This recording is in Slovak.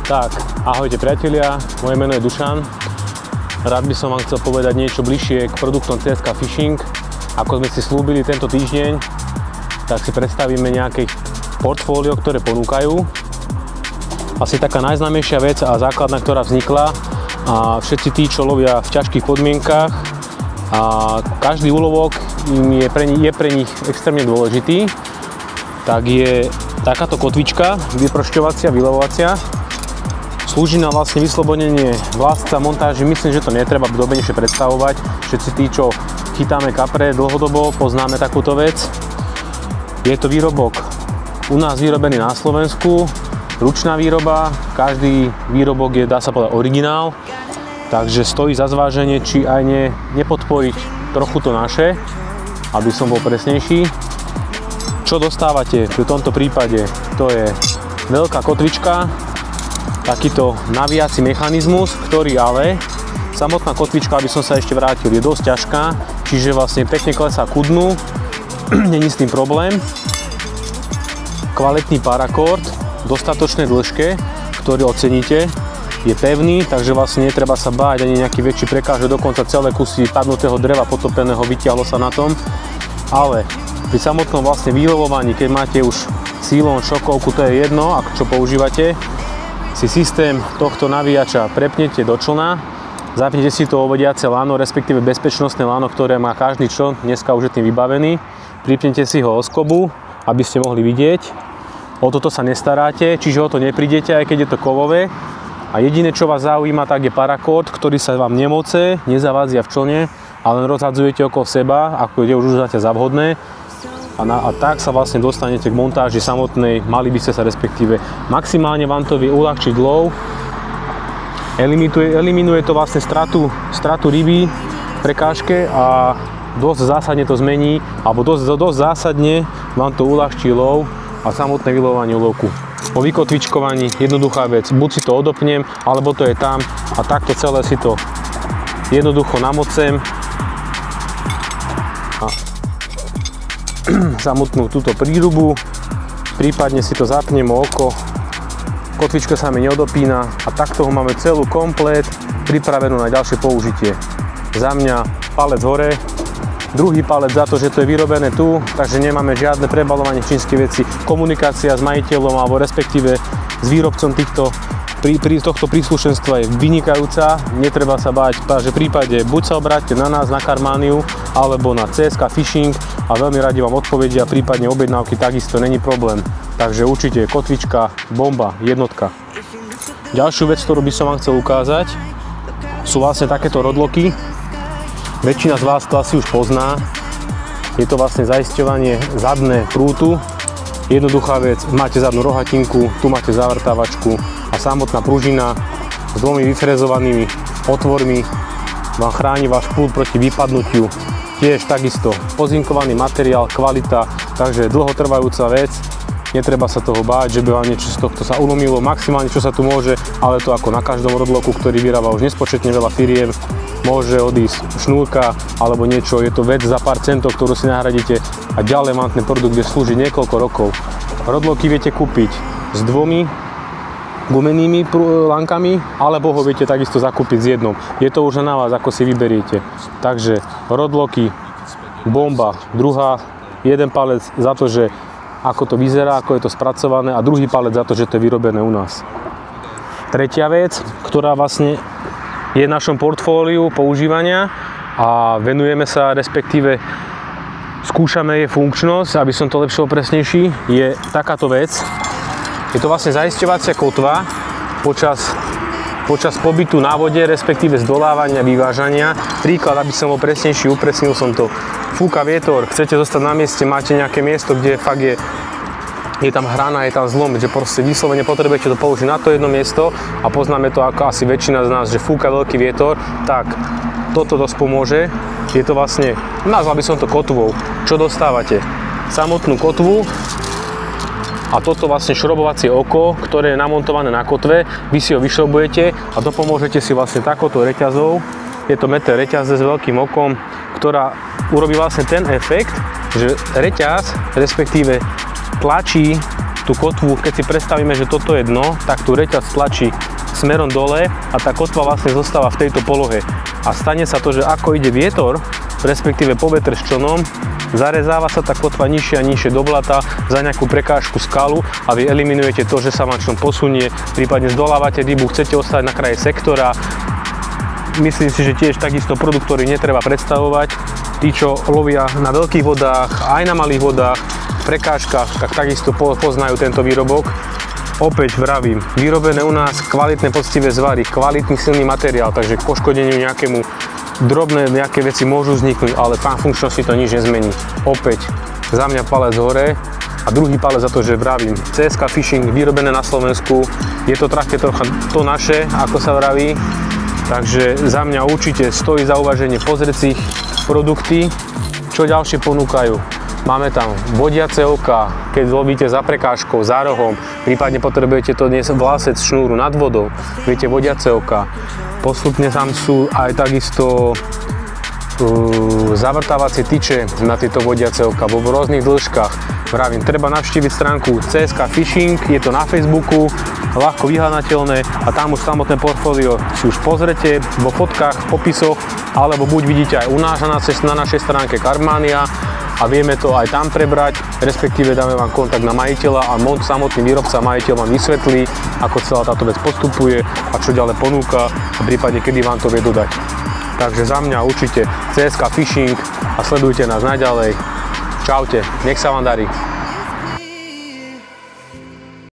Tak, ahojte priatelia, moje meno je Dušan. Rád by som vám chcel povedať niečo bližšie k produktom CSK Fishing. Ako sme si slúbili tento týždeň, tak si predstavíme nejaké portfólio, ktoré ponúkajú. Asi taká najznámejšia vec a základná, ktorá vznikla, a všetci tí, čo lovia v ťažkých podmienkach, a každý úlovok je pre nich extrémne dôležitý, tak je takáto kotvička vyprošťovacia, vylovovacia. Slúži na vlastne vyslobodenie vlásca, montáži, myslím, že to netreba dobnejšie predstavovať. Všetci tí, čo chytáme kapre dlhodobo, poznáme takúto vec. Je to výrobok u nás vyrobený na Slovensku, ručná výroba, každý výrobok je, dá sa povedať, originál, takže stojí za zváženie, či aj nepodporiť trochu to naše, aby som bol presnejší. Čo dostávate v tomto prípade? To je veľká kotvička, takýto navíjací mechanizmus, ktorý ale, samotná kotvička, aby som sa ešte vrátil, je dosť ťažká, čiže vlastne pekne klesá ku dnu, není s tým problém. Kvalitný paracord, dostatočnej dĺžke, ktorý oceníte, je pevný, takže vlastne netreba sa báť ani nejaký väčší prekážok, dokonca celé kusy padnutého dreva potopeného vytiahlo sa na tom, ale pri samotnom vlastne výlovovaní, keď máte už sílon, šokovku, to je jedno, čo používate, si systém tohto navíjača prepnete do člna, zapnete si to ovodiace lano, respektíve bezpečnostné lano, ktoré má každý čln, dneska už je tým vybavený, pripnete si ho o skobu, aby ste mohli vidieť. O toto sa nestaráte, čiže o to neprídete, aj keď je to kovové. A jediné, čo vás zaujíma, tak je paracord, ktorý sa vám nemoce, nezavadzia v člne, ale len rozhadzujete okolo seba, ako je už uznáte za vhodné. A tak sa vlastne dostanete k montáži samotnej, mali by ste sa respektíve. Maximálne vám to vie uľahčiť lov. Eliminuje to vlastne stratu ryby v prekážke a dosť zásadne to zmení, alebo dosť zásadne vám to uľahčí lov a samotné vylovovanie úlovku. Po vykotvičkovaní jednoduchá vec, buď si to odopnem, alebo to je tam a takto celé si to jednoducho namocem a samotnú túto prírubu, prípadne si to zapnem o oko, kotvička sa mi neodopína a takto ho máme celú komplet pripravenú na ďalšie použitie. Za mňa palec hore, druhý palec za to, že to je vyrobené tu, takže nemáme žiadne prebalovanie čínskej veci, komunikácia s majiteľom alebo respektíve s výrobcom tohto príslušenstva je vynikajúca, netreba sa báť, že v prípade buď sa obráťte na nás, na Karmániu, alebo na CSK Fishing a veľmi radi vám odpovedia, prípadne objednávky, takisto není problém. Takže určite kotvička, bomba, jednotka. Ďalšiu vec, ktorú by som vám chcel ukázať, sú vlastne takéto rodloky. Väčšina z vás to asi už pozná. Je to vlastne zaisťovanie zadné prútu. Jednoduchá vec, máte zadnú rohatinku, tu máte zavrtávačku a samotná pružina s dvomi vyfrezovanými otvormi vám chráni váš prúd proti vypadnutiu. Tiež takisto pozinkovaný materiál, kvalita, takže dlhotrvajúca vec. Netreba sa toho báť, že by vám niečo z tohto sa ulomilo, maximálne čo sa tu môže, ale to ako na každom rodloku, ktorý vyrába už nespočetne veľa firiem, môže odísť šnúrka alebo niečo, je to vec za pár centov, ktorú si nahradíte a ďalej vám ten produkt bude slúžiť niekoľko rokov. Rodloky viete kúpiť s dvomi gumenými lankami, alebo ho viete takisto zakúpiť s jednou. Je to už na vás, ako si vyberiete. Takže rodloky, bomba, druhá, jeden palec za to, že ako to vyzerá, ako je to spracované a druhý palec za to, že to je vyrobené u nás. Tretia vec, ktorá vlastne je v našom portfóliu používania a venujeme sa, respektíve skúšame jej funkčnosť, aby som to lepšie presnejší, je takáto vec. Je to vlastne zaisťovacia kotva počas pobytu na vode, respektíve zdolávania, vyvážania. Príklad, aby som bol presnejší, upresnil som to. Fúka vietor, chcete zostať na mieste, máte nejaké miesto, kde fakt je tam hrana, je tam zlom, že proste vyslovene potrebujete to použiť na to jedno miesto a poznáme to ako asi väčšina z nás, že fúka veľký vietor, tak toto dosť pomôže. Je to vlastne, nazval by som to kotvou. Čo dostávate? Samotnú kotvu a toto vlastne šrobovacie oko, ktoré je namontované na kotve, vy si ho vyšrobujete a dopomôžete si vlastne takouto reťazou. Je to meter reťaze s veľkým okom, ktorá urobí vlastne ten efekt, že reťaz, respektíve tlačí tú kotvu, keď si predstavíme, že toto je dno, tak tu reťaz tlačí smerom dole a tá kotva vlastne zostáva v tejto polohe. A stane sa to, že ako ide vietor, respektíve poveter s člnom, zarezáva sa tá kotva nižšie a nižšie do blata za nejakú prekážku skalu a vy eliminujete to, že sa vám čln posunie, prípadne zdolávate rybu, chcete ostať na kraji sektora. Myslím si, že tiež takisto produkt, ktorý netreba predstavovať. Tí, čo lovia na veľkých vodách, aj na malých vodách, prekážkach, tak takisto poznajú tento výrobok. Opäť vravím, vyrobené u nás kvalitné poctivé zvary, kvalitný silný materiál, takže k poškodeniu nejakému drobné nejaké veci môžu vzniknúť, ale funkčnosti to nič nezmení. Opäť za mňa palec hore a druhý palec za to, že vravím, CSK Fishing vyrobené na Slovensku, je to trocha to naše, ako sa vraví, takže za mňa určite stojí za uvaženie pozrieť si ich produkty, čo ďalšie ponúkajú. Máme tam vodiace oka, keď lovíte za prekážkou, za rohom, prípadne potrebujete to dnes vlásec šnúru nad vodou, viete vodiace oka. Postupne tam sú aj takisto zavrtávacie tyče na tieto vodiace oka vo rôznych dĺžkach. Vravím, treba navštíviť stránku CSK Fishing, je to na Facebooku, ľahko vyhľadateľné a tam už samotné portfólio si už pozrete vo fotkách, v popisoch, alebo buď vidíte aj u nás na našej stránke Carpmania a vieme to aj tam prebrať, respektíve dáme vám kontakt na majiteľa a samotný výrobca, majiteľ vám vysvetlí, ako celá táto vec postupuje a čo ďalej ponúka a prípadne kedy vám to vie dodať. Takže za mňa určite CSK Fishing a sledujte nás naďalej. Čaute, nech sa vám darí.